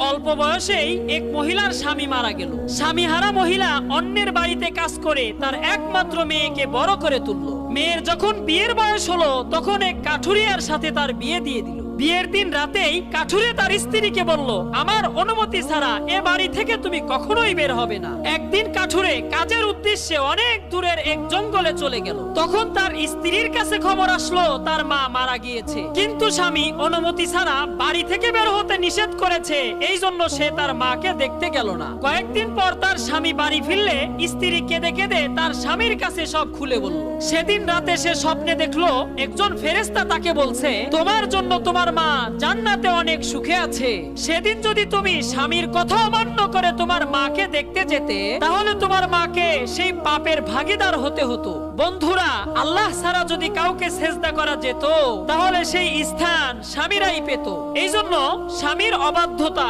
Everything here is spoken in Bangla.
অল্প বয়সেই এক মহিলার স্বামী মারা গেল। স্বামীহারা মহিলা অন্যের বাড়িতে কাজ করে তার একমাত্র মেয়েকে বড় করে তুললো। মেয়ের যখন বিয়ের বয়স হলো তখন এক কাঠুরিয়ার সাথে তার বিয়ে দিয়ে দিল। বিয়ের দিন রাতেই কাঠুরে তার স্ত্রীকে বলল, আমার অনুমতি ছাড়া এ বাড়ি থেকে তুমি কখনোই বের হবে না। একদিন কাঠুরে কাজের উদ্দেশ্যে অনেক দূরের এক জঙ্গলে চলে গেল। তখন তার স্ত্রীর কাছে খবর আসলো তার মা মারা গিয়েছে, কিন্তু স্বামী অনুমতি ছাড়া বাড়ি থেকে বের হতে নিষেধ করেছে, এই জন্য সে তার মাকে দেখতে গেল না। কয়েকদিন পর তার স্বামী বাড়ি ফিরলে স্ত্রী কেঁদে কেঁদে তার স্বামীর কাছে সব খুলে বলল। সেদিন রাতে সে স্বপ্নে দেখলো একজন ফেরেশতা তাকে বলছে, তোমার জন্য তোমার মা জান্নাতে অনেক সুখে আছে। সেদিন যদি তুমি স্বামীর কথা অমান্য করে তোমার মাকে দেখতে যেতে, তাহলে তোমার মাকে সেই পাপের ভাগীদার হতে হতো। বন্ধুরা, আল্লাহ ছাড়া যদি কাউকে সেজদা করা যেত, তাহলে সেই স্থান স্বামীরাই পেত। এই জন্য স্বামীর অবাধ্যতা